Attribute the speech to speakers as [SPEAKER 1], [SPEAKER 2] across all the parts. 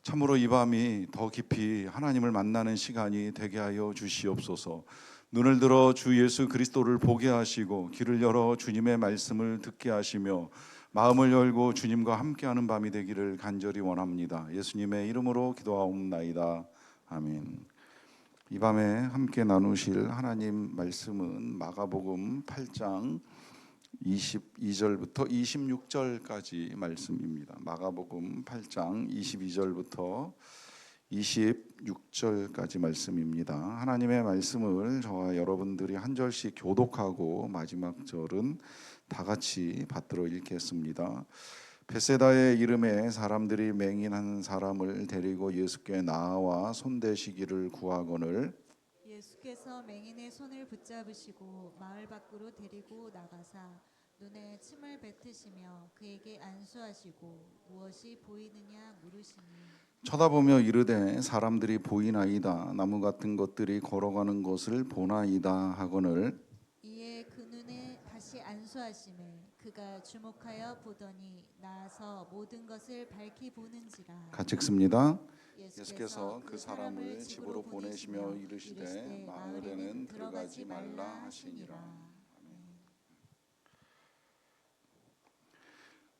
[SPEAKER 1] 참으로 이 밤이 더 깊이 하나님을 만나는 시간이 되게 하여 주시옵소서. 눈을 들어 주 예수 그리스도를 보게 하시고 귀를 열어 주님의 말씀을 듣게 하시며 마음을 열고 주님과 함께하는 밤이 되기를 간절히 원합니다. 예수님의 이름으로 기도하옵나이다. 아멘. 이 밤에 함께 나누실 하나님 말씀은 마가복음 8장 22절부터 26절까지 말씀입니다. 마가복음 8장 22절부터 26절까지 말씀입니다. 하나님의 말씀을 저와 여러분들이 한 절씩 교독하고 마지막 절은 다 같이 받들어 읽겠습니다. 베세다의 이름에 사람들이 맹인한 사람을 데리고 예수께 나와 손대시기를 구하거늘
[SPEAKER 2] 예수께서 맹인의 손을 붙잡으시고 마을 밖으로 데리고 나가사 눈에 침을 뱉으시며 그에게 안수하시고 무엇이 보이느냐 물으시니
[SPEAKER 1] 쳐다보며 이르되 사람들이 보이나이다. 나무 같은 것들이 걸어가는 것을 보나이다 하거늘
[SPEAKER 2] 이에 그 눈에 다시 안수하시매 그가 주목하여 보더니 나아서 모든 것을 밝히 보는지라.
[SPEAKER 1] 같이 읽습니다.
[SPEAKER 2] 예수께서 그 사람을 집으로 보내시며 이르시되 마을에는 들어가지 말라 하시니라.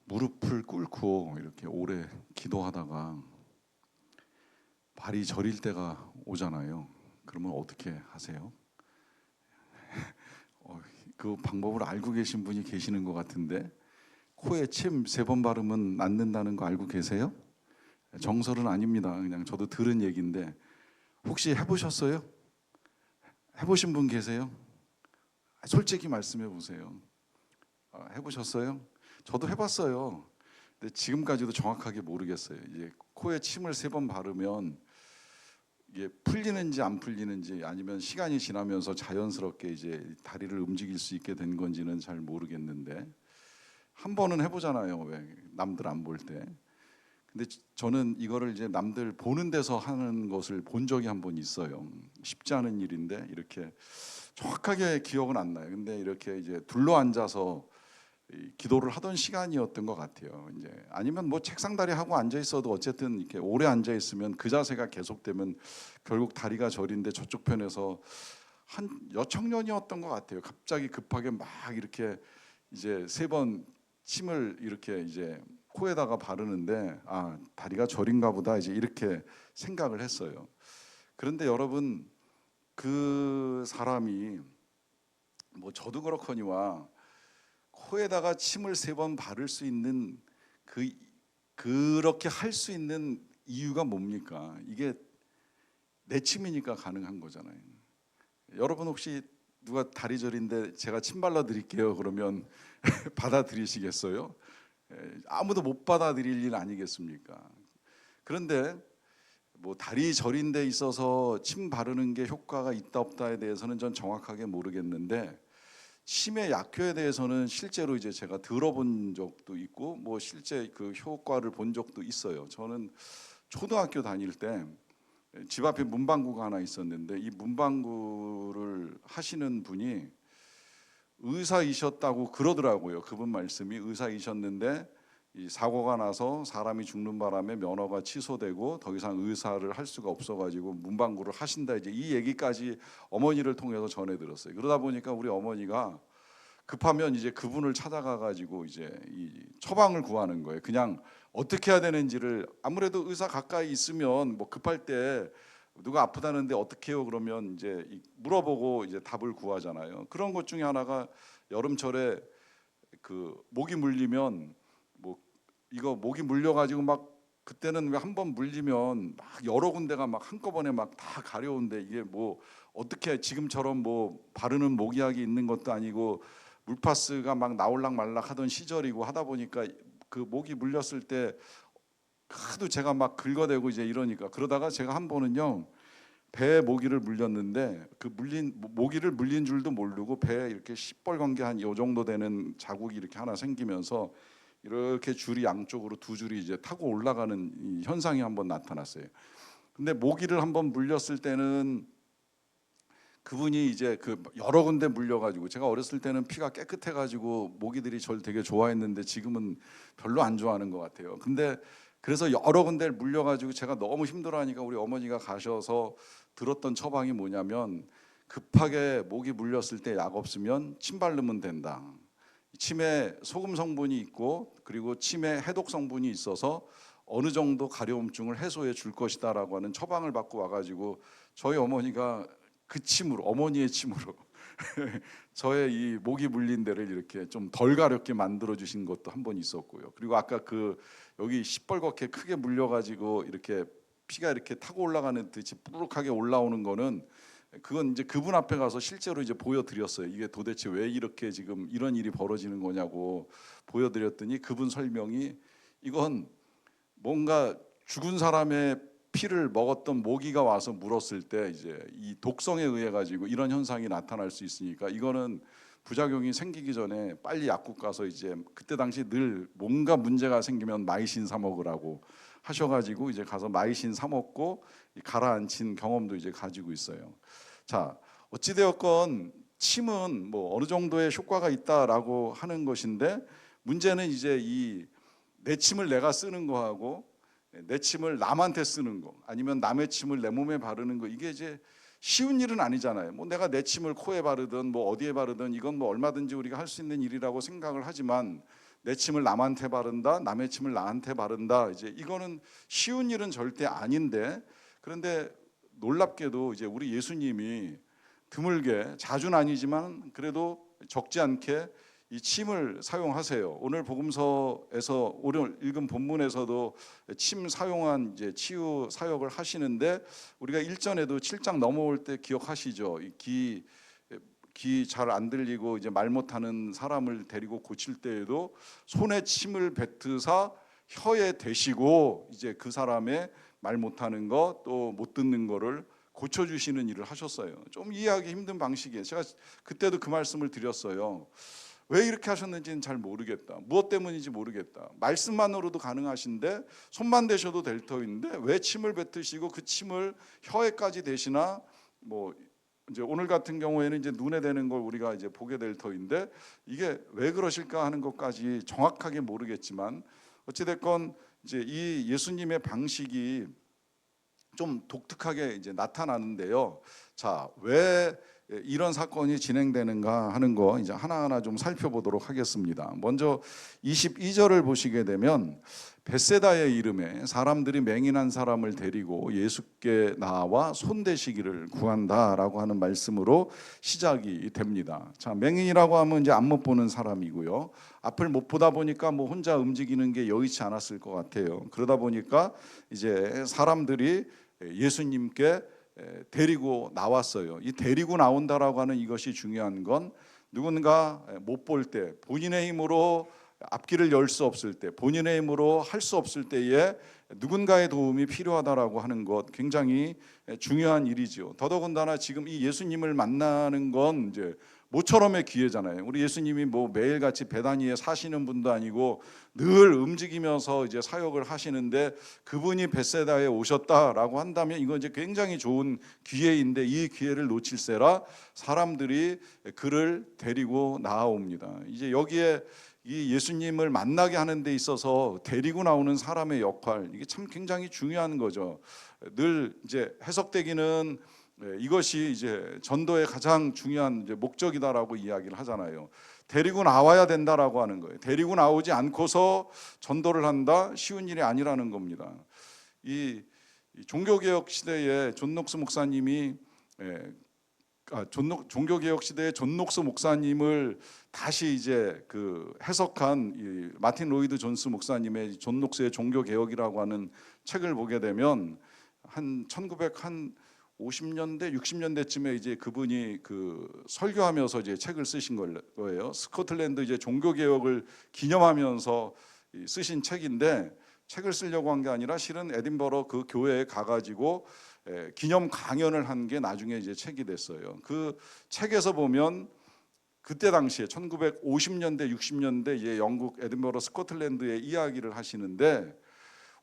[SPEAKER 1] 무릎을 꿇고 이렇게 오래 기도하다가 발이 저릴 때가 오잖아요. 그러면 어떻게 하세요? 그 방법을 알고 계신 분이 계시는 것 같은데, 코에 침 3번 바르면 낫는다는 거 알고 계세요? 정설은 아닙니다. 그냥 저도 들은 얘기인데 혹시 해보셨어요? 해보신 분 계세요? 솔직히 말씀해 보세요. 해보셨어요? 저도 해봤어요. 근데 지금까지도 정확하게 모르겠어요. 이제 코에 침을 3번 바르면 이게 풀리는지 안 풀리는지, 아니면 시간이 지나면서 자연스럽게 이제 다리를 움직일 수 있게 된 건지는 잘 모르겠는데, 한 번은 해보잖아요. 왜 남들 안 볼 때. 근데 저는 이거를 이제 남들 보는 데서 하는 것을 본 적이 한 번 있어요. 쉽지 않은 일인데 이렇게 정확하게 기억은 안 나요. 근데 이렇게 이제 둘러 앉아서 기도를 하던 시간이었던 것 같아요. 이제 아니면 뭐 책상다리 하고 앉아 있어도 어쨌든 이렇게 오래 앉아 있으면 그 자세가 계속되면 결국 다리가 저린데 저쪽 편에서 한 여청년이었던 것 같아요. 갑자기 급하게 막 이렇게 이제 3번 침을 이렇게 이제 코에다가 바르는데, 아, 다리가 저린가 보다 이제 이렇게 생각을 했어요. 그런데 여러분, 그 사람이 뭐 저도 그렇거니와 코에다가 침을 3번 바를 수 있는 그렇게 할 수 있는 이유가 뭡니까? 이게 내 침이니까 가능한 거잖아요. 여러분 혹시 누가 다리 저린데 제가 침 발라 드릴게요 그러면 받아들이시겠어요? 아무도 못 받아들일 일 아니겠습니까? 그런데 뭐 다리 저린 데 있어서 침 바르는 게 효과가 있다 없다에 대해서는 전 정확하게 모르겠는데, 침의 약효에 대해서는 실제로 이제 제가 들어본 적도 있고 뭐 실제 그 효과를 본 적도 있어요. 저는 초등학교 다닐 때 집 앞에 문방구가 하나 있었는데, 이 문방구를 하시는 분이 의사이셨다고 그러더라고요. 그분 말씀이 의사이셨는데 이 사고가 나서 사람이 죽는 바람에 면허가 취소되고 더 이상 의사를 할 수가 없어가지고 문방구를 하신다, 이제 이 얘기까지 어머니를 통해서 전해 들었어요. 그러다 보니까 우리 어머니가 급하면 이제 그분을 찾아가가지고 이제 이 처방을 구하는 거예요. 그냥 어떻게 해야 되는지를. 아무래도 의사 가까이 있으면 뭐 급할 때 누가 아프다는데 어떻게 해요 그러면 이제 물어보고 이제 답을 구하잖아요. 그런 것 중에 하나가 여름철에 그 모기 물리면 뭐 이거 모기 물려가지고 막, 그때는 왜 한 번 물리면 막 여러 군데가 막 한꺼번에 막 다 가려운데, 이게 뭐 어떻게 지금처럼 뭐 바르는 모기약이 있는 것도 아니고 물파스가 막 나올락 말락 하던 시절이고 하다 보니까 그 모기 물렸을 때 하도 제가 막 긁어대고 이제 이러니까, 그러다가 제가 한 번은요 배에 모기를 물렸는데 그 물린 모기를 물린 줄도 모르고 배에 이렇게 시뻘건 게 한 요 정도 되는 자국이 이렇게 하나 생기면서 이렇게 줄이 양쪽으로 2줄이 이제 타고 올라가는 이 현상이 한번 나타났어요. 근데 모기를 한번 물렸을 때는 그분이 이제 그 여러 군데 물려가지고, 제가 어렸을 때는 피가 깨끗해가지고 모기들이 저를 되게 좋아했는데 지금은 별로 안 좋아하는 것 같아요. 근데 그래서 여러 군데를 물려가지고 제가 너무 힘들어하니까 우리 어머니가 가셔서 들었던 처방이 뭐냐면, 급하게 모기 물렸을 때 약 없으면 침 바르면 된다. 침에 소금 성분이 있고 그리고 침에 해독 성분이 있어서 어느 정도 가려움증을 해소해 줄 것이다라고 하는 처방을 받고 와가지고 저희 어머니가 그 침으로, 어머니의 침으로 저의 이 모기 물린 데를 이렇게 좀 덜 가렵게 만들어 주신 것도 한 번 있었고요. 그리고 아까 그 여기 시뻘겋게 크게 물려가지고 이렇게 피가 이렇게 타고 올라가는 듯이 뿌룩하게 올라오는 거는, 그건 이제 그분 앞에 가서 실제로 이제 보여드렸어요. 이게 도대체 왜 이렇게 지금 이런 일이 벌어지는 거냐고 보여드렸더니 그분 설명이, 이건 뭔가 죽은 사람의 피를 먹었던 모기가 와서 물었을 때 이제 이 독성에 의해 가지고 이런 현상이 나타날 수 있으니까 이거는 부작용이 생기기 전에 빨리 약국 가서 이제, 그때 당시 늘 뭔가 문제가 생기면 마이신 사 먹으라고 하셔가지고 이제 가서 마이신 사 먹고 가라앉힌 경험도 이제 가지고 있어요. 자, 어찌되었건 침은 뭐 어느 정도의 효과가 있다라고 하는 것인데, 문제는 이제 이 내 침을 내가 쓰는 거하고 내 침을 남한테 쓰는 거, 아니면 남의 침을 내 몸에 바르는 거, 이게 이제 쉬운 일은 아니잖아요. 뭐 내가 내 침을 코에 바르든 뭐 어디에 바르든 이건 뭐 얼마든지 우리가 할 수 있는 일이라고 생각을 하지만, 내 침을 남한테 바른다, 남의 침을 나한테 바른다, 이제 이거는 쉬운 일은 절대 아닌데, 그런데 놀랍게도 이제 우리 예수님이 드물게, 자주는 아니지만 그래도 적지 않게 이 침을 사용하세요. 오늘 복음서에서 오늘 읽은 본문에서도 침 사용한 이제 치유 사역을 하시는데, 우리가 1전에도 7장 넘어올 때 기억하시죠? 귀 잘 안 들리고 이제 말 못하는 사람을 데리고 고칠 때에도 손에 침을 뱉으사 혀에 대시고 이제 그 사람의 말 못하는 거 또 못 듣는 거를 고쳐주시는 일을 하셨어요. 좀 이해하기 힘든 방식이에요. 제가 그때도 그 말씀을 드렸어요. 왜 이렇게 하셨는지는 잘 모르겠다. 무엇 때문인지 모르겠다. 말씀만으로도 가능하신데, 손만 대셔도 될 터인데 왜 침을 뱉으시고 그 침을 혀에까지 대시나, 뭐 이제 오늘 같은 경우에는 이제 눈에 대는 걸 우리가 이제 보게 될 터인데, 이게 왜 그러실까 하는 것까지 정확하게 모르겠지만, 어찌 됐건 이제 이 예수님의 방식이 좀 독특하게 이제 나타나는데요. 자, 왜 이런 사건이 진행되는가 하는 거 이제 하나하나 좀 살펴보도록 하겠습니다. 먼저 22절을 보시게 되면, 벳세다의 이름에 사람들이 맹인한 사람을 데리고 예수께 나와 손대시기를 구한다라고 하는 말씀으로 시작이 됩니다. 자, 맹인이라고 하면 이제 앞못 보는 사람이고요. 앞을 못 보다 보니까 뭐 혼자 움직이는 게 여의치 않았을 것 같아요. 그러다 보니까 이제 사람들이 예수님께 데리고 나왔어요. 이 데리고 나온다라고 하는 이것이 중요한 건, 누군가 못 볼 때, 본인의 힘으로 앞길을 열 수 없을 때, 본인의 힘으로 할 수 없을 때에 누군가의 도움이 필요하다라고 하는 것, 굉장히 중요한 일이죠. 더더군다나 지금 이 예수님을 만나는 건 이제 모처럼의 기회잖아요. 우리 예수님이 뭐 매일같이 베다니에 사시는 분도 아니고 늘 움직이면서 이제 사역을 하시는데, 그분이 벳세다에 오셨다라고 한다면 이건 이제 굉장히 좋은 기회인데, 이 기회를 놓칠세라 사람들이 그를 데리고 나옵니다. 이제 여기에 이 예수님을 만나게 하는 데 있어서 데리고 나오는 사람의 역할, 이게 참 굉장히 중요한 거죠. 늘 이제 해석되기는 이것이 이제 전도의 가장 중요한 이제 목적이다라고 이야기를 하잖아요. 데리고 나와야 된다라고 하는 거예요. 데리고 나오지 않고서 전도를 한다, 쉬운 일이 아니라는 겁니다. 이 종교개혁 시대에 존 녹스 목사님이 종교개혁 시대의 존 녹스 목사님을 다시 이제 그 해석한 이 마틴 로이드 존스 목사님의 존 녹스의 종교개혁이라고 하는 책을 보게 되면, 한 1950년대 60년대쯤에 이제 그분이 그 설교하면서 이제 책을 쓰신 거예요. 스코틀랜드 이제 종교개혁을 기념하면서 쓰신 책인데, 책을 쓰려고 한 게 아니라 실은 에딘버러 그 교회에 가가지고 기념 강연을 한 게 나중에 이제 책이 됐어요. 그 책에서 보면 그때 당시에 1950년대 60년대 이제 영국 에딘버러 스코틀랜드의 이야기를 하시는데,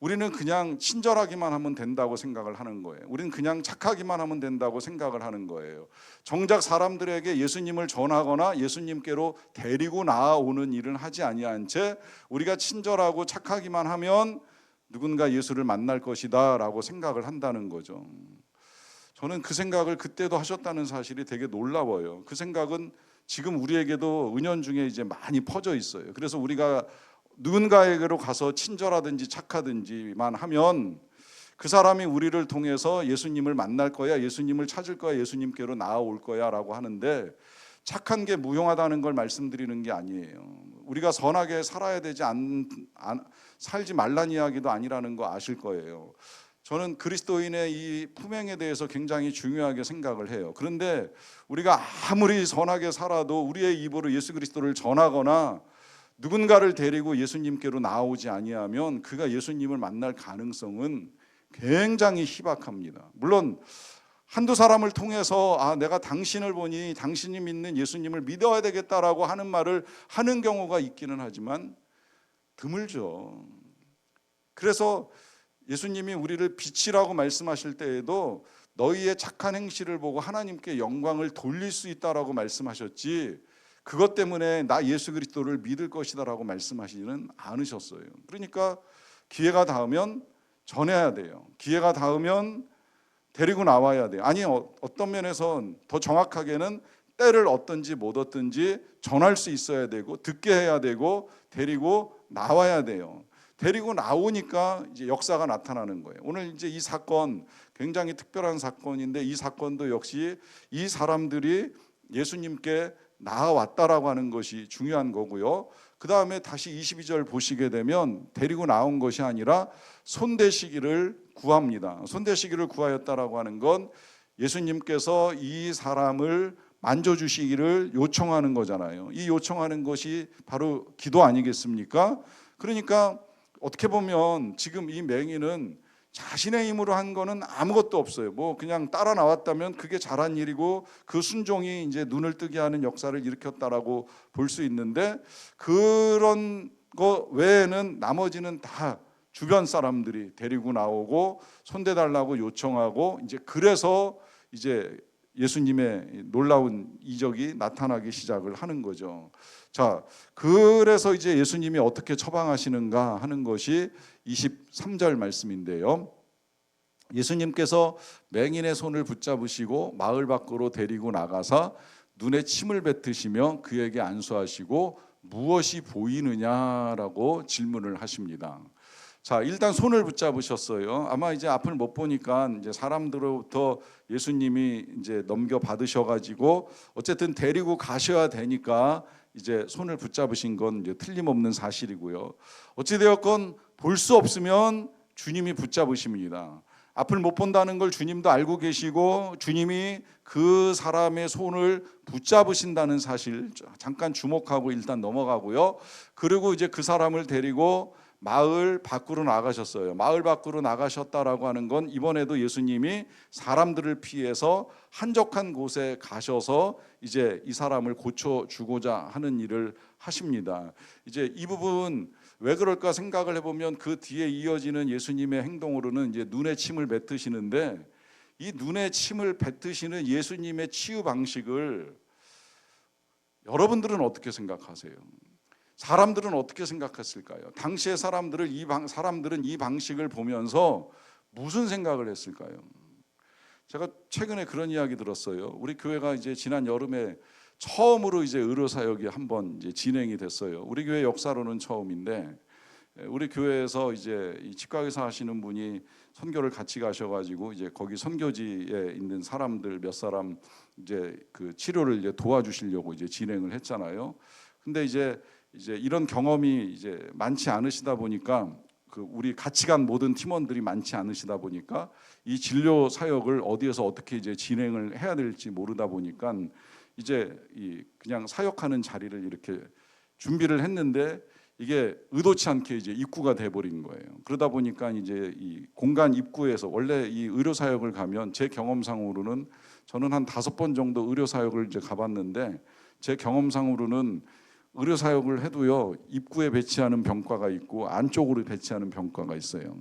[SPEAKER 1] 우리는 그냥 친절하기만 하면 된다고 생각을 하는 거예요. 우리는 그냥 착하기만 하면 된다고 생각을 하는 거예요. 정작 사람들에게 예수님을 전하거나 예수님께로 데리고 나아오는 일은 하지 아니한 채, 우리가 친절하고 착하기만 하면 누군가 예수를 만날 것이다라고 생각을 한다는 거죠. 저는 그 생각을 그때도 하셨다는 사실이 되게 놀라워요. 그 생각은 지금 우리에게도 은연중에 이제 많이 퍼져 있어요. 그래서 우리가 누군가에게로 가서 친절하든지 착하든지만 하면 그 사람이 우리를 통해서 예수님을 만날 거야, 예수님을 찾을 거야, 예수님께로 나아올 거야라고 하는데, 착한 게 무용하다는 걸 말씀드리는 게 아니에요. 우리가 선하게 살아야 되지 살지 말란 이야기도 아니라는 거 아실 거예요. 저는 그리스도인의 이 품행에 대해서 굉장히 중요하게 생각을 해요. 그런데 우리가 아무리 선하게 살아도 우리의 입으로 예수 그리스도를 전하거나 누군가를 데리고 예수님께로 나오지 아니하면 그가 예수님을 만날 가능성은 굉장히 희박합니다. 물론 한두 사람을 통해서 내가 당신을 보니 당신이 믿는 예수님을 믿어야 되겠다라고 하는 말을 하는 경우가 있기는 하지만 드물죠. 그래서 예수님이 우리를 빛이라고 말씀하실 때에도 너희의 착한 행실을 보고 하나님께 영광을 돌릴 수 있다라고 말씀하셨지, 그것 때문에 나 예수 그리스도를 믿을 것이다라고 말씀하시지는 않으셨어요. 그러니까 기회가 닿으면 전해야 돼요. 기회가 닿으면 데리고 나와야 돼요. 아니, 어떤 면에선 더 정확하게는 때를 얻든지 못 얻든지 전할 수 있어야 되고 듣게 해야 되고 데리고 나와야 돼요. 데리고 나오니까 이제 역사가 나타나는 거예요. 오늘 이제 이 사건 굉장히 특별한 사건인데, 이 사건도 역시 이 사람들이 예수님께 나아왔다라고 하는 것이 중요한 거고요. 그 다음에 다시 22절 보시게 되면 데리고 나온 것이 아니라 손대시기를 구합니다. 손대시기를 구하였다라고 하는 건 예수님께서 이 사람을 만져주시기를 요청하는 거잖아요. 이 요청하는 것이 바로 기도 아니겠습니까? 그러니까 어떻게 보면 지금 이 맹인은 자신의 힘으로 한 거는 아무것도 없어요. 뭐 그냥 따라 나왔다면 그게 잘한 일이고 그 순종이 이제 눈을 뜨게 하는 역사를 일으켰다라고 볼 수 있는데, 그런 거 외에는 나머지는 다 주변 사람들이 데리고 나오고 손대달라고 요청하고, 이제 그래서 이제 예수님의 놀라운 이적이 나타나기 시작을 하는 거죠. 자, 그래서 이제 예수님이 어떻게 처방하시는가 하는 것이 23절 말씀인데요. 예수님께서 맹인의 손을 붙잡으시고 마을 밖으로 데리고 나가사 눈에 침을 뱉으시며 그에게 안수하시고 무엇이 보이느냐라고 질문을 하십니다. 자, 일단 손을 붙잡으셨어요. 아마 이제 앞을 못 보니까 이제 사람들로부터 예수님이 이제 넘겨 받으셔가지고 어쨌든 데리고 가셔야 되니까 이제 손을 붙잡으신 건 이제 틀림없는 사실이고요. 어찌되었건 볼 수 없으면 주님이 붙잡으십니다. 앞을 못 본다는 걸 주님도 알고 계시고 주님이 그 사람의 손을 붙잡으신다는 사실 잠깐 주목하고 일단 넘어가고요. 그리고 이제 그 사람을 데리고 마을 밖으로 나가셨어요. 마을 밖으로 나가셨다라고 하는 건 이번에도 예수님이 사람들을 피해서 한적한 곳에 가셔서 이제 이 사람을 고쳐주고자 하는 일을 하십니다. 이제 이 부분 왜 그럴까 생각을 해보면 그 뒤에 이어지는 예수님의 행동으로는 이제 눈에 침을 뱉으시는데, 이 눈에 침을 뱉으시는 예수님의 치유 방식을 여러분들은 어떻게 생각하세요? 사람들은 어떻게 생각했을까요? 당시의 사람들은 이 방식을 보면서 무슨 생각을 했을까요? 제가 최근에 그런 이야기 들었어요. 우리 교회가 이제 지난 여름에 처음으로 이제 의료 사역이 한번 이제 진행이 됐어요. 우리 교회 역사로는 처음인데, 우리 교회에서 이제 이 치과 의사 하시는 분이 선교를 같이 가셔가지고 이제 거기 선교지에 있는 사람들 몇 사람 이제 그 치료를 이제 도와주시려고 이제 진행을 했잖아요. 근데 이제 이런 경험이 이제 많지 않으시다 보니까 그 우리 같이 간 모든 팀원들이 많지 않으시다 보니까 이 진료 사역을 어디에서 어떻게 이제 진행을 해야 될지 모르다 보니까 이제 이 그냥 사역하는 자리를 이렇게 준비를 했는데 이게 의도치 않게 이제 입구가 돼 버린 거예요. 그러다 보니까 이제 이 공간 입구에서 원래 이 의료 사역을 가면 제 경험상으로는 저는 한 5번 정도 의료 사역을 이제 가봤는데 제 경험상으로는 의료 사역을 해도요, 입구에 배치하는 병과가 있고 안쪽으로 배치하는 병과가 있어요.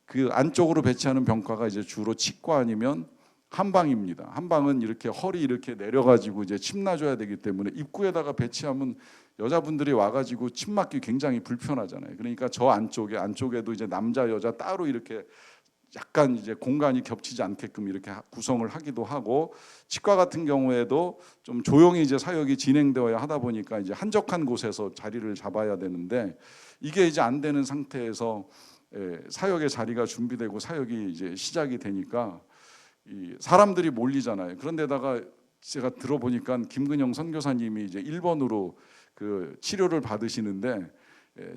[SPEAKER 1] 그 안쪽으로 배치하는 병과가 이제 주로 치과 아니면 한방입니다. 한방은 이렇게 허리 이렇게 내려가지고 이제 침 놔줘야 되기 때문에 입구에다가 배치하면 여자분들이 와가지고 침 맞기 굉장히 불편하잖아요. 그러니까 저 안쪽에도 이제 남자 여자 따로 이렇게 약간 이제 공간이 겹치지 않게끔 이렇게 구성을 하기도 하고, 치과 같은 경우에도 좀 조용히 이제 사역이 진행되어야 하다 보니까 이제 한적한 곳에서 자리를 잡아야 되는데, 이게 이제 안 되는 상태에서 사역의 자리가 준비되고 사역이 이제 시작이 되니까 이 사람들이 몰리잖아요. 그런데다가 제가 들어보니까 김근영 선교사님이 이제 1번으로 그 치료를 받으시는데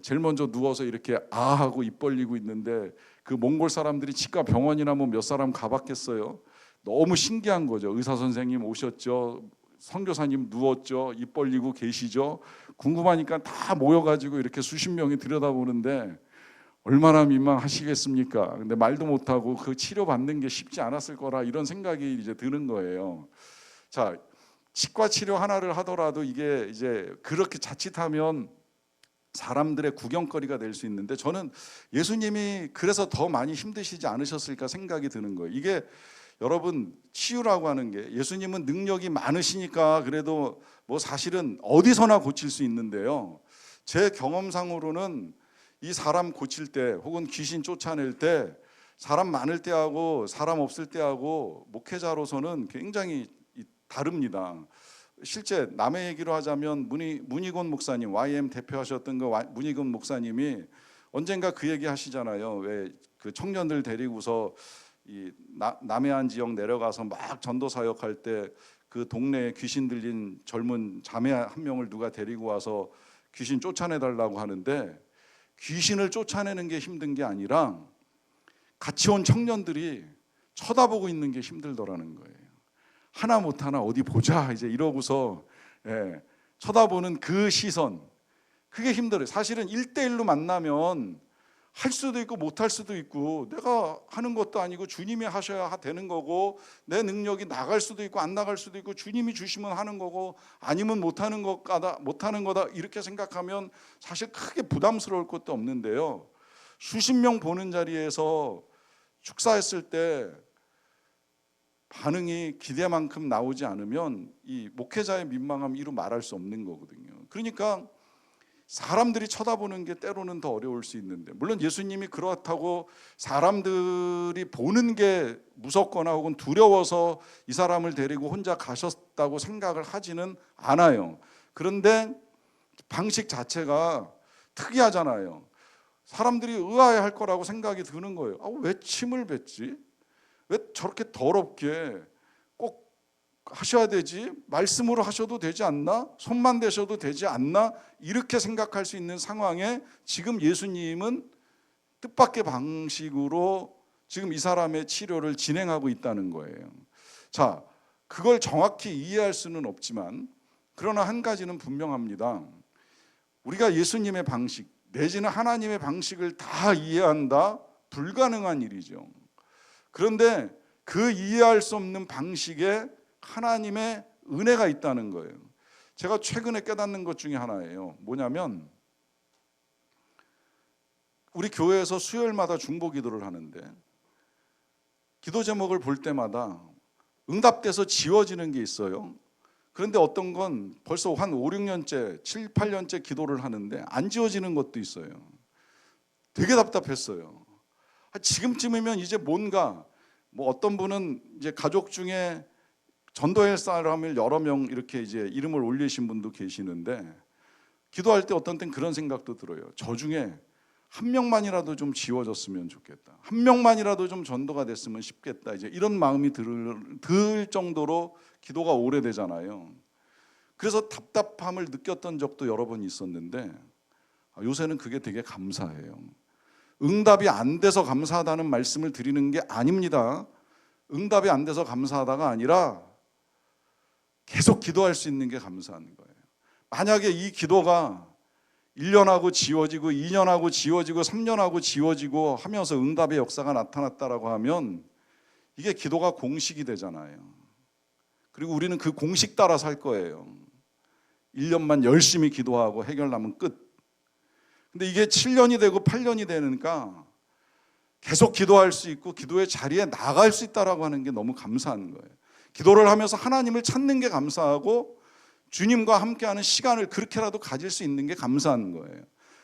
[SPEAKER 1] 제일 먼저 누워서 이렇게 하고 입 벌리고 있는데, 그 몽골 사람들이 치과 병원이나 뭐 몇 사람 가봤겠어요. 너무 신기한 거죠. 의사 선생님 오셨죠, 선교사님 누웠죠, 입 벌리고 계시죠. 궁금하니까 다 모여가지고 이렇게 수십 명이 들여다보는데 얼마나 민망하시겠습니까? 근데 말도 못하고 그 치료받는 게 쉽지 않았을 거라 이런 생각이 이제 드는 거예요. 자, 치과 치료 하나를 하더라도 이게 이제 그렇게 자칫하면 사람들의 구경거리가 될 수 있는데, 저는 예수님이 그래서 더 많이 힘드시지 않으셨을까 생각이 드는 거예요. 이게 여러분, 치유라고 하는 게 예수님은 능력이 많으시니까 그래도 뭐 사실은 어디서나 고칠 수 있는데요, 제 경험상으로는 이 사람 고칠 때 혹은 귀신 쫓아낼 때 사람 많을 때하고 사람 없을 때하고 목회자로서는 굉장히 다릅니다. 실제 남의 얘기로 하자면 문희곤 목사님, YM 대표하셨던 그 문희곤 목사님이 언젠가 그 얘기 하시잖아요. 왜 그 청년들 데리고서 이 남해안 지역 내려가서 막 전도 사역할 때 그 동네에 귀신 들린 젊은 자매 한 명을 누가 데리고 와서 귀신 쫓아내 달라고 하는데, 귀신을 쫓아내는 게 힘든 게 아니라 같이 온 청년들이 쳐다보고 있는 게 힘들더라는 거예요. 하나 못하나 어디 보자 이제 이러고서 쳐다보는 그 시선, 그게 힘들어요. 사실은 1대1로 만나면 할 수도 있고 못할 수도 있고, 내가 하는 것도 아니고 주님이 하셔야 되는 거고, 내 능력이 나갈 수도 있고 안 나갈 수도 있고, 주님이 주시면 하는 거고 아니면 못하는 거다 이렇게 생각하면 사실 크게 부담스러울 것도 없는데요, 수십 명 보는 자리에서 축사했을 때 반응이 기대만큼 나오지 않으면 이 목회자의 민망함 이루 말할 수 없는 거거든요. 그러니까 사람들이 쳐다보는 게 때로는 더 어려울 수 있는데, 물론 예수님이 그렇다고 사람들이 보는 게 무섭거나 혹은 두려워서 이 사람을 데리고 혼자 가셨다고 생각을 하지는 않아요. 그런데 방식 자체가 특이하잖아요. 사람들이 의아해할 거라고 생각이 드는 거예요. 왜 침을 뱉지? 왜 저렇게 더럽게 꼭 하셔야 되지? 말씀으로 하셔도 되지 않나? 손만 대셔도 되지 않나? 이렇게 생각할 수 있는 상황에 지금 예수님은 뜻밖의 방식으로 지금 이 사람의 치료를 진행하고 있다는 거예요. 자, 그걸 정확히 이해할 수는 없지만 그러나 한 가지는 분명합니다. 우리가 예수님의 방식 내지는 하나님의 방식을 다 이해한다? 불가능한 일이죠. 그런데 그 이해할 수 없는 방식에 하나님의 은혜가 있다는 거예요. 제가 최근에 깨닫는 것 중에 하나예요. 뭐냐면 우리 교회에서 수요일마다 중보 기도를 하는데 기도 제목을 볼 때마다 응답돼서 지워지는 게 있어요. 그런데 어떤 건 벌써 한 5, 6년째, 7, 8년째 기도를 하는데 안 지워지는 것도 있어요. 되게 답답했어요. 지금쯤이면 이제 뭔가 뭐 어떤 분은 이제 가족 중에 전도할 사람을 여러 명 이렇게 이제 이름을 올리신 분도 계시는데 기도할 때 어떤 땐 그런 생각도 들어요. 저 중에 한 명만이라도 좀 지워졌으면 좋겠다. 한 명만이라도 좀 전도가 됐으면 싶겠다. 이제 이런 마음이 들 정도로 기도가 오래되잖아요. 그래서 답답함을 느꼈던 적도 여러 번 있었는데 요새는 그게 되게 감사해요. 응답이 안 돼서 감사하다는 말씀을 드리는 게 아닙니다. 응답이 안 돼서 감사하다가 아니라 계속 기도할 수 있는 게 감사한 거예요. 만약에 이 기도가 1년하고 지워지고 2년하고 지워지고 3년하고 지워지고 하면서 응답의 역사가 나타났다라고 하면 이게 기도가 공식이 되잖아요. 그리고 우리는 그 공식 따라 살 거예요. 1년만 열심히 기도하고 해결나면 끝. 근데 이게 7년이 되고 8년이 되니까 계속 기도할 수 있고 기도의 자리에 나갈 수 있다라고 하는 게 너무 감사한 거예요. 기도를 하면서 하나님을 찾는 게 감사하고 주님과 함께하는 시간을 그렇게라도 가질 수 있는 게 감사한 거예요.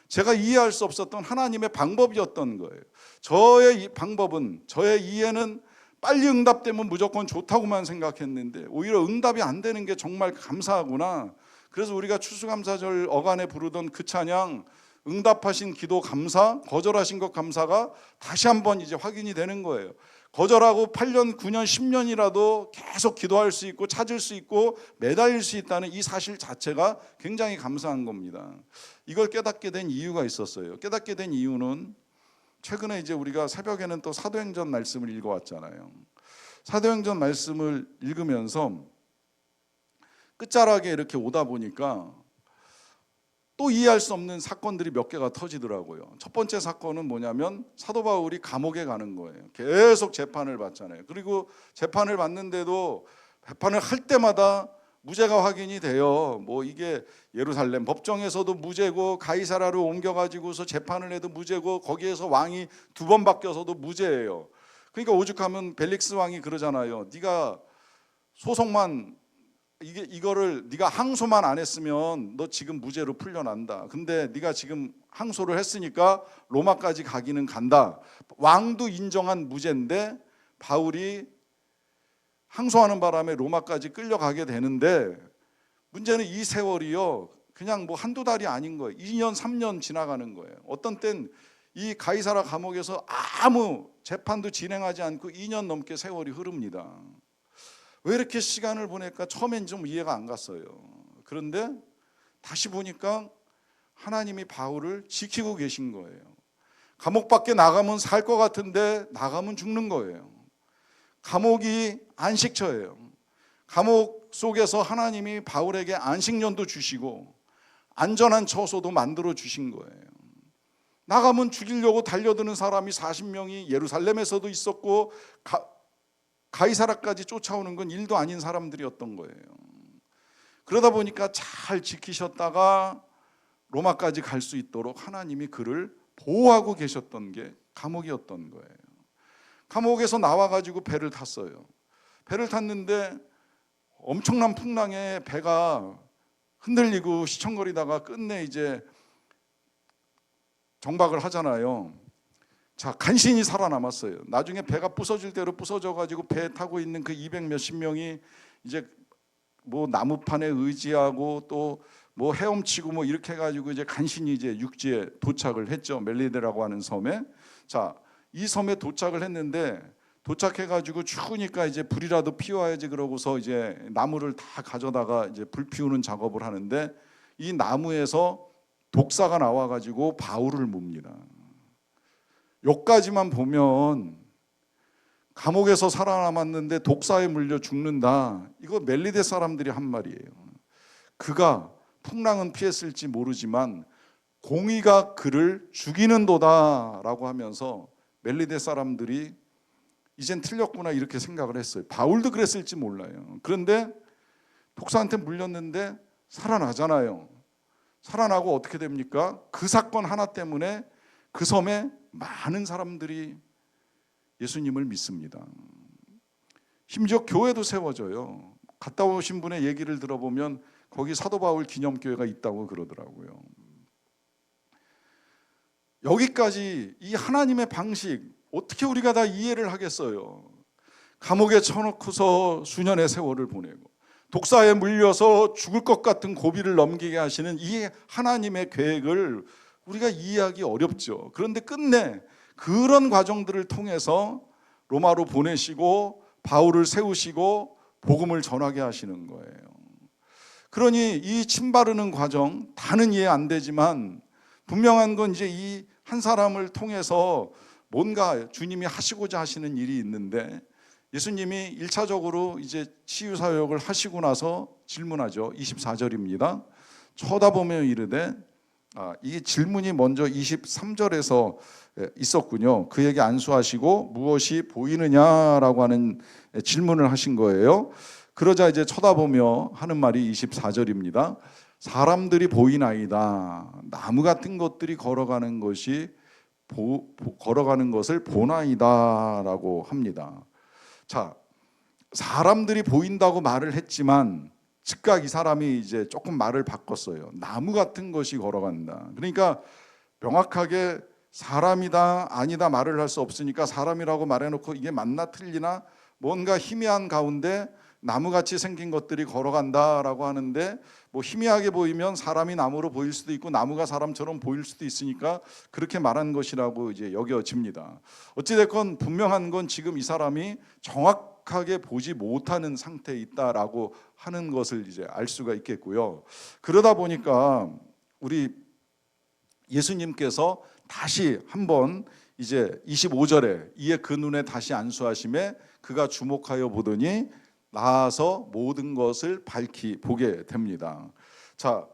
[SPEAKER 1] 제가 이해할 수 없었던 하나님의 방법이었던 거예요. 저의 방법은, 저의 이해는 빨리 응답되면 무조건 좋다고만 생각했는데 오히려 응답이 안 되는 게 정말 감사하구나. 그래서 우리가 추수감사절 어간에 부르던 그 찬양, 응답하신 기도 감사, 거절하신 것 감사가 다시 한번 이제 확인이 되는 거예요. 거절하고 8년, 9년, 10년이라도 계속 기도할 수 있고 찾을 수 있고 매달릴 수 있다는 이 사실 자체가 굉장히 감사한 겁니다. 이걸 깨닫게 된 이유가 있었어요. 깨닫게 된 이유는 최근에 이제 우리가 새벽에는 또 사도행전 말씀을 읽어왔잖아요. 사도행전 말씀을 읽으면서 끝자락에 이렇게 오다 보니까 또 이해할 수 없는 사건들이 몇 개가 터지더라고요. 첫 번째 사건은 뭐냐면 사도 바울이 감옥에 가는 거예요. 계속 재판을 받잖아요. 그리고 재판을 받는데도 재판을 할 때마다 무죄가 확인이 돼요. 뭐 이게 예루살렘 법정에서도 무죄고 가이사라로 옮겨가지고서 재판을 해도 무죄고 거기에서 왕이 2번 바뀌어서도 무죄예요. 그러니까 오죽하면 벨릭스 왕이 그러잖아요. 네가 소송만 이거를 네가 항소만 안 했으면 너 지금 무죄로 풀려난다. 근데 네가 지금 항소를 했으니까 로마까지 가기는 간다. 왕도 인정한 무죄인데 바울이 항소하는 바람에 로마까지 끌려가게 되는데 문제는 이 세월이요. 그냥 뭐 한두 달이 아닌 거예요. 2년, 3년 지나가는 거예요. 어떤 땐 이 가이사라 감옥에서 아무 재판도 진행하지 않고 2년 넘게 세월이 흐릅니다. 왜 이렇게 시간을 보낼까 처음엔 좀 이해가 안 갔어요. 그런데 다시 보니까 하나님이 바울을 지키고 계신 거예요. 감옥 밖에 나가면 살 것 같은데 나가면 죽는 거예요. 감옥이 안식처예요. 감옥 속에서 하나님이 바울에게 안식년도 주시고 안전한 처소도 만들어 주신 거예요. 나가면 죽이려고 달려드는 사람이 40명이 예루살렘에서도 있었고 가이사라까지 쫓아오는 건 일도 아닌 사람들이었던 거예요. 그러다 보니까 잘 지키셨다가 로마까지 갈 수 있도록 하나님이 그를 보호하고 계셨던 게 감옥이었던 거예요. 감옥에서 나와가지고 배를 탔어요. 배를 탔는데 엄청난 풍랑에 배가 흔들리고 시청거리다가 끝내 이제 정박을 하잖아요. 자, 간신히 살아남았어요. 나중에 배가 부서질 대로 부서져가지고 배에 타고 있는 그 200 몇십 명이 이제 뭐 나무판에 의지하고 또 뭐 헤엄치고 뭐 이렇게 해가지고 이제 간신히 이제 육지에 도착을 했죠. 멜리데라고 하는 섬에. 자, 이 섬에 도착을 했는데 도착해가지고 추우니까 이제 불이라도 피워야지 그러고서 이제 나무를 다 가져다가 이제 불 피우는 작업을 하는데 이 나무에서 독사가 나와가지고 바울을 뭅니다. 여기까지만 보면 감옥에서 살아남았는데 독사에 물려 죽는다. 이거 멜리데 사람들이 한 말이에요. 그가 풍랑은 피했을지 모르지만 공의가 그를 죽이는도다라고 하면서 멜리데 사람들이 이젠 틀렸구나 이렇게 생각을 했어요. 바울도 그랬을지 몰라요. 그런데 독사한테 물렸는데 살아나잖아요. 살아나고 어떻게 됩니까? 그 사건 하나 때문에 그 섬에 많은 사람들이 예수님을 믿습니다. 심지어 교회도 세워져요. 갔다 오신 분의 얘기를 들어보면 거기 사도 바울 기념교회가 있다고 그러더라고요. 여기까지 이 하나님의 방식 어떻게 우리가 다 이해를 하겠어요? 감옥에 쳐놓고서 수년의 세월을 보내고 독사에 물려서 죽을 것 같은 고비를 넘기게 하시는 이 하나님의 계획을 우리가 이해하기 어렵죠. 그런데 끝내 그런 과정들을 통해서 로마로 보내시고 바울을 세우시고 복음을 전하게 하시는 거예요. 그러니 이 침 바르는 과정 다는 이해 안 되지만 분명한 건 이제 이 한 사람을 통해서 뭔가 주님이 하시고자 하시는 일이 있는데 예수님이 1차적으로 이제 치유 사역을 하시고 나서 질문하죠. 24절입니다. 쳐다보며 이르되 이 질문이 먼저 23절에서 있었군요. 그에게 안수하시고 무엇이 보이느냐라고 하는 질문을 하신 거예요. 그러자 이제 쳐다보며 하는 말이 24절입니다. 사람들이 보이나이다. 나무 같은 것들이 걸어가는 것이 걸어가는 것을 보나이다라고 합니다. 자, 사람들이 보인다고 말을 했지만 즉각 이 사람이 이제 조금 말을 바꿨어요. 나무 같은 것이 걸어간다. 그러니까 명확하게 사람이다 아니다 말을 할 수 없으니까 사람이라고 말해놓고 이게 맞나 틀리나 뭔가 희미한 가운데 나무같이 생긴 것들이 걸어간다라고 하는데 뭐 희미하게 보이면 사람이 나무로 보일 수도 있고 나무가 사람처럼 보일 수도 있으니까 그렇게 말한 것이라고 이제 여겨집니다. 어찌됐건 분명한 건 지금 이 사람이 정확하게 보지 못하는 상태에 있다라고 하는 것을 이제 알 수가 있겠고요. 그러다 보니까 우리 예수님께서 다시 한번 이제 25절에 이에 그 눈에 다시 안수하심에 그가 주목하여 보더니 나아서 모든 것을 밝히 보게 됩니다. 자,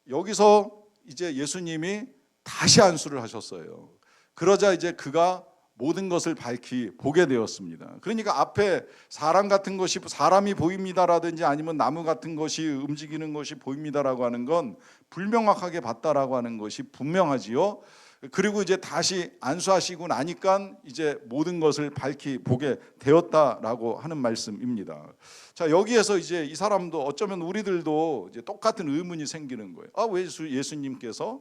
[SPEAKER 1] 여기서 이제 예수님이 다시 안수를 하셨어요. 그러자 이제 그가 모든 것을 밝히 보게 되었습니다. 그러니까 앞에 사람 같은 것이 사람이 보입니다라든지 아니면 나무 같은 것이 움직이는 것이 보입니다라고 하는 건 불명확하게 봤다라고 하는 것이 분명하지요. 그리고 이제 다시 안수하시고 나니까 이제 모든 것을 밝히 보게 되었다라고 하는 말씀입니다. 자, 여기에서 이제 이 사람도 어쩌면 우리들도 이제 똑같은 의문이 생기는 거예요. 아, 왜 예수님께서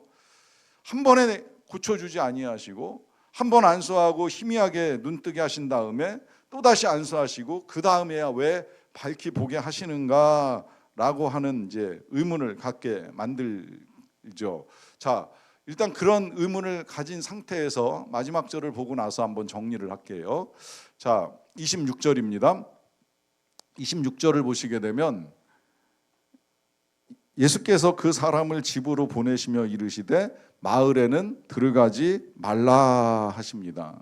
[SPEAKER 1] 한 번에 고쳐주지 아니하시고 한 번 안수하고 희미하게 눈뜨게 하신 다음에 또 다시 안수하시고 그 다음에야 왜 밝히 보게 하시는가라고 하는 이제 의문을 갖게 만들죠. 자, 일단 그런 의문을 가진 상태에서 마지막 절을 보고 나서 한번 정리를 할게요. 자, 26절입니다. 26절을 보시게 되면 예수께서 그 사람을 집으로 보내시며 이르시되 마을에는 들어가지 말라 하십니다.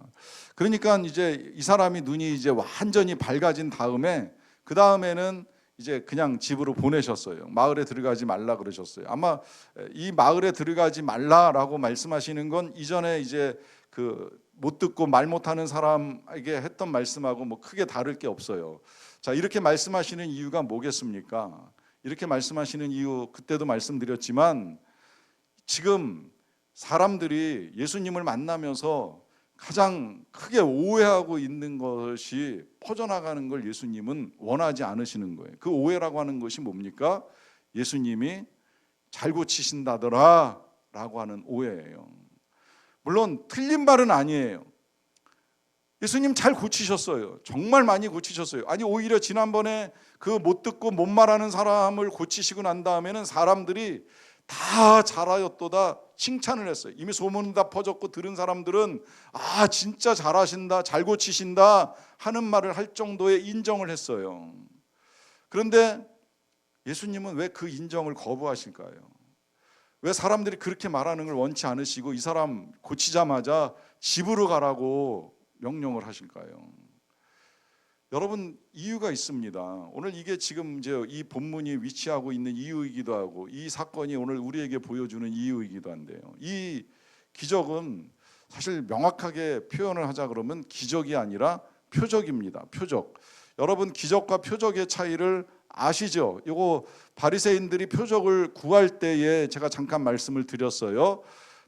[SPEAKER 1] 그러니까 이제 이 사람이 눈이 이제 완전히 밝아진 다음에 그 다음에는 이제 그냥 집으로 보내셨어요. 마을에 들어가지 말라 그러셨어요. 아마 이 마을에 들어가지 말라라고 말씀하시는 건 이전에 이제 그 못 듣고 말 못하는 사람에게 했던 말씀하고 뭐 크게 다를 게 없어요. 자, 이렇게 말씀하시는 이유가 뭐겠습니까? 이렇게 말씀하시는 이유 그때도 말씀드렸지만 지금 사람들이 예수님을 만나면서 가장 크게 오해하고 있는 것이 퍼져나가는 걸 예수님은 원하지 않으시는 거예요. 그 오해라고 하는 것이 뭡니까? 예수님이 잘 고치신다더라 라고 하는 오해예요. 물론 틀린 말은 아니에요. 예수님 잘 고치셨어요. 정말 많이 고치셨어요. 아니 오히려 지난번에 그 못 듣고 못 말하는 사람을 고치시고 난 다음에는 사람들이 다 잘하였도다 칭찬을 했어요. 이미 소문이 다 퍼졌고 들은 사람들은 아 진짜 잘하신다 잘 고치신다 하는 말을 할 정도의 인정을 했어요. 그런데 예수님은 왜 그 인정을 거부하실까요? 왜 사람들이 그렇게 말하는 걸 원치 않으시고 이 사람 고치자마자 집으로 가라고 명령을 하실까요? 여러분 이유가 있습니다. 오늘 이게 지금 이제 이 본문이 위치하고 있는 이유이기도 하고 이 사건이 오늘 우리에게 보여주는 이유이기도 한데요. 이 기적은 사실 명확하게 표현을 하자 그러면 기적이 아니라 표적입니다. 표적. 여러분 기적과 표적의 차이를 아시죠? 이거 바리새인들이 표적을 구할 때에 제가 잠깐 말씀을 드렸어요.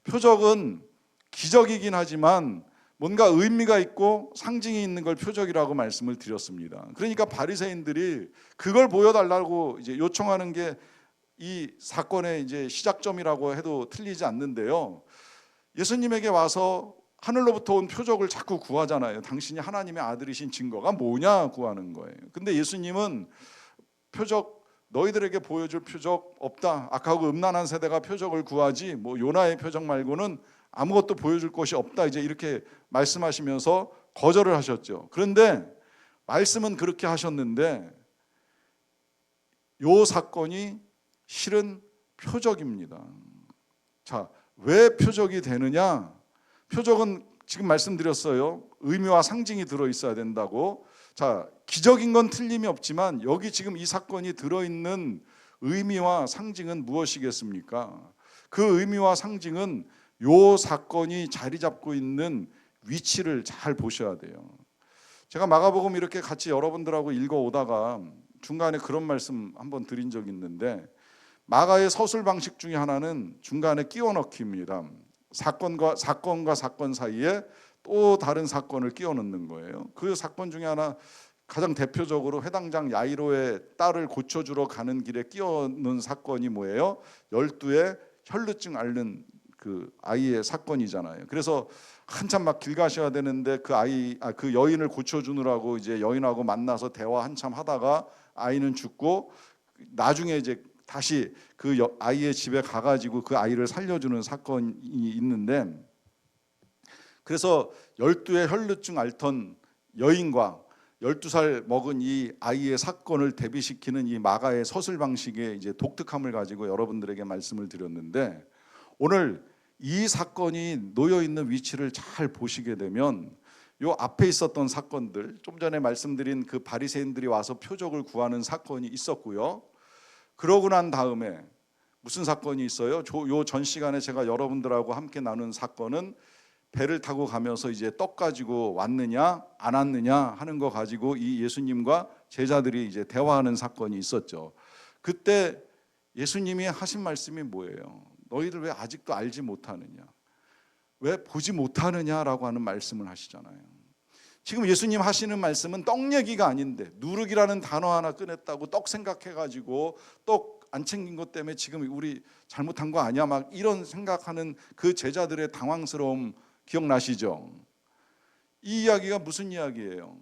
[SPEAKER 1] 표적은 기적이긴 하지만 뭔가 의미가 있고 상징이 있는 걸 표적이라고 말씀을 드렸습니다. 그러니까 바리새인들이 그걸 보여달라고 이제 요청하는 게 이 사건의 이제 시작점이라고 해도 틀리지 않는데요. 예수님에게 와서 하늘로부터 온 표적을 자꾸 구하잖아요. 당신이 하나님의 아들이신 증거가 뭐냐 구하는 거예요. 근데 예수님은 표적 너희들에게 보여줄 표적 없다. 악하고 음란한 세대가 표적을 구하지 뭐 요나의 표적 말고는 아무것도 보여줄 것이 없다. 이제 이렇게 말씀하시면서 거절을 하셨죠. 그런데 말씀은 그렇게 하셨는데 요 사건이 실은 표적입니다. 자, 왜 표적이 되느냐? 표적은 지금 말씀드렸어요. 의미와 상징이 들어 있어야 된다고. 자, 기적인 건 틀림이 없지만 여기 지금 이 사건이 들어있는 의미와 상징은 무엇이겠습니까? 그 의미와 상징은 요 사건이 자리 잡고 있는 위치를 잘 보셔야 돼요. 제가 마가복음 이렇게 같이 여러분들하고 읽어오다가 중간에 그런 말씀 한번 드린 적이 있는데 마가의 서술 방식 중에 하나는 중간에 끼워 넣기입니다. 사건과 사건 사이에 또 다른 사건을 끼워 넣는 거예요. 그 사건 중에 하나, 가장 대표적으로 회당장 야이로의 딸을 고쳐주러 가는 길에 끼워 넣은 사건이 뭐예요? 12의 혈루증 앓는 그 아이의 사건이잖아요. 그래서 한참 막 길 가셔야 되는데 그 여인을 고쳐주느라고 이제 여인하고 만나서 대화 한참 하다가 아이는 죽고, 나중에 이제 다시 그 아이의 집에 가가지고 그 아이를 살려주는 사건이 있는데, 그래서 12의 혈루증 앓던 여인과 12살 먹은 이 아이의 사건을 대비시키는 이 마가의 서술 방식의 이제 독특함을 가지고 여러분들에게 말씀을 드렸는데, 오늘 이 사건이 놓여 있는 위치를 잘 보시게 되면 요 앞에 있었던 사건들, 좀 전에 말씀드린 그 바리새인들이 와서 표적을 구하는 사건이 있었고요. 그러고 난 다음에 무슨 사건이 있어요? 요 전 시간에 제가 여러분들하고 함께 나눈 사건은 배를 타고 가면서 이제 떡 가지고 왔느냐 안 왔느냐 하는 거 가지고 이 예수님과 제자들이 이제 대화하는 사건이 있었죠. 그때 예수님이 하신 말씀이 뭐예요? 너희들 왜 아직도 알지 못하느냐? 왜 보지 못하느냐라고 하는 말씀을 하시잖아요. 지금 예수님 하시는 말씀은 떡 얘기가 아닌데, 누룩이라는 단어 하나 꺼냈다고 떡 생각해가지고 떡 안 챙긴 것 때문에 지금 우리 잘못한 거 아니야? 막 이런 생각하는 그 제자들의 당황스러움 기억나시죠? 이 이야기가 무슨 이야기예요?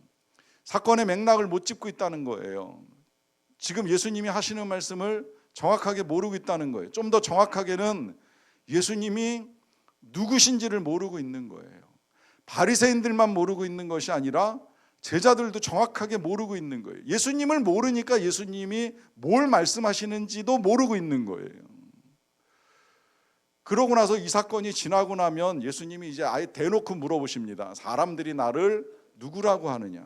[SPEAKER 1] 사건의 맥락을 못 짚고 있다는 거예요. 지금 예수님이 하시는 말씀을 정확하게 모르고 있다는 거예요. 좀 더 정확하게는 예수님이 누구신지를 모르고 있는 거예요. 바리새인들만 모르고 있는 것이 아니라 제자들도 정확하게 모르고 있는 거예요. 예수님을 모르니까 예수님이 뭘 말씀하시는지도 모르고 있는 거예요. 그러고 나서 이 사건이 지나고 나면 예수님이 이제 아예 대놓고 물어보십니다. 사람들이 나를 누구라고 하느냐?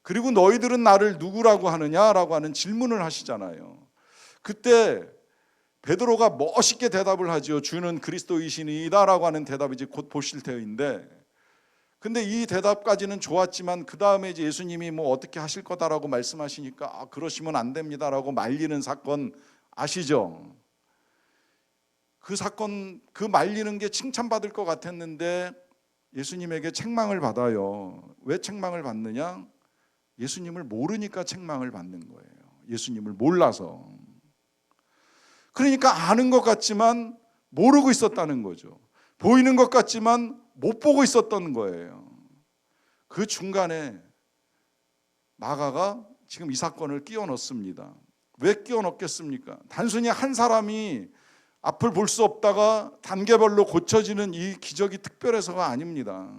[SPEAKER 1] 그리고 너희들은 나를 누구라고 하느냐라고 하는 질문을 하시잖아요. 그때 베드로가 멋있게 대답을 하죠. 주는 그리스도이시니이다라고 하는 대답이 이제 곧 보실 터인데, 근데 이 대답까지는 좋았지만 그 다음에 이제 예수님이 뭐 어떻게 하실 거다라고 말씀하시니까 그러시면 안 됩니다라고 말리는 사건 아시죠? 그 사건, 그 말리는 게 칭찬받을 것 같았는데 예수님에게 책망을 받아요. 왜 책망을 받느냐? 예수님을 모르니까 책망을 받는 거예요. 예수님을 몰라서. 그러니까 아는 것 같지만 모르고 있었다는 거죠. 보이는 것 같지만 못 보고 있었던 거예요. 그 중간에 마가가 지금 이 사건을 끼워 넣습니다. 왜 끼워 넣겠습니까? 단순히 한 사람이 앞을 볼 수 없다가 단계별로 고쳐지는 이 기적이 특별해서가 아닙니다.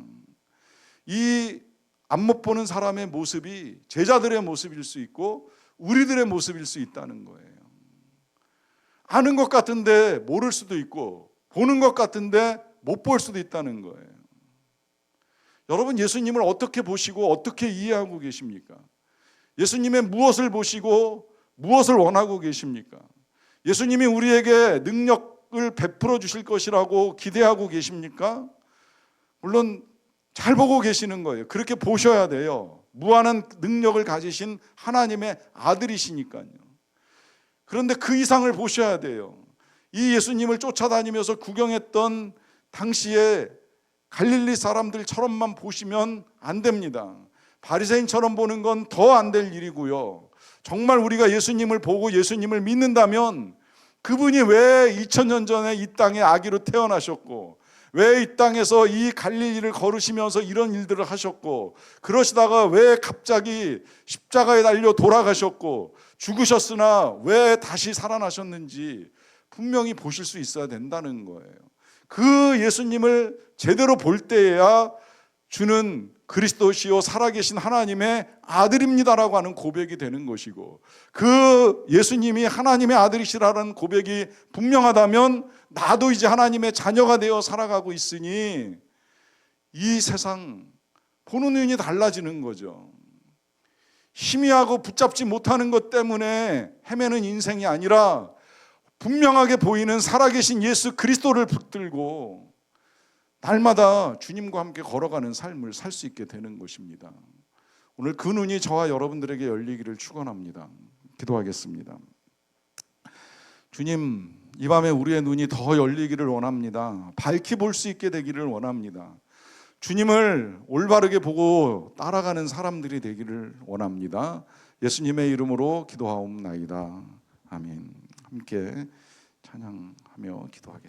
[SPEAKER 1] 이 앞 못 보는 사람의 모습이 제자들의 모습일 수 있고 우리들의 모습일 수 있다는 거예요. 아는 것 같은데 모를 수도 있고, 보는 것 같은데 못 볼 수도 있다는 거예요. 여러분, 예수님을 어떻게 보시고 어떻게 이해하고 계십니까? 예수님의 무엇을 보시고 무엇을 원하고 계십니까? 예수님이 우리에게 능력을 베풀어 주실 것이라고 기대하고 계십니까? 물론 잘 보고 계시는 거예요. 그렇게 보셔야 돼요. 무한한 능력을 가지신 하나님의 아들이시니까요. 그런데 그 이상을 보셔야 돼요. 이 예수님을 쫓아다니면서 구경했던 당시에 갈릴리 사람들처럼만 보시면 안 됩니다. 바리새인처럼 보는 건 더 안 될 일이고요. 정말 우리가 예수님을 보고 예수님을 믿는다면 그분이 왜 2000년 전에 이 땅에 아기로 태어나셨고, 왜 이 땅에서 이 갈릴리를 걸으시면서 이런 일들을 하셨고, 그러시다가 왜 갑자기 십자가에 달려 돌아가셨고, 죽으셨으나 왜 다시 살아나셨는지 분명히 보실 수 있어야 된다는 거예요. 그 예수님을 제대로 볼 때에야 주는 그리스도시요 살아계신 하나님의 아들입니다라고 하는 고백이 되는 것이고, 그 예수님이 하나님의 아들이시라는 고백이 분명하다면 나도 이제 하나님의 자녀가 되어 살아가고 있으니 이 세상 보는 눈이 달라지는 거죠. 희미하고 붙잡지 못하는 것 때문에 헤매는 인생이 아니라 분명하게 보이는 살아계신 예수 그리스도를 붙들고 날마다 주님과 함께 걸어가는 삶을 살 수 있게 되는 것입니다. 오늘 그 눈이 저와 여러분들에게 열리기를 축원합니다. 기도하겠습니다. 주님, 이 밤에 우리의 눈이 더 열리기를 원합니다. 밝히 볼 수 있게 되기를 원합니다. 주님을 올바르게 보고 따라가는 사람들이 되기를 원합니다. 예수님의 이름으로 기도하옵나이다. 아멘. 함께 찬양하며 기도하겠습니다.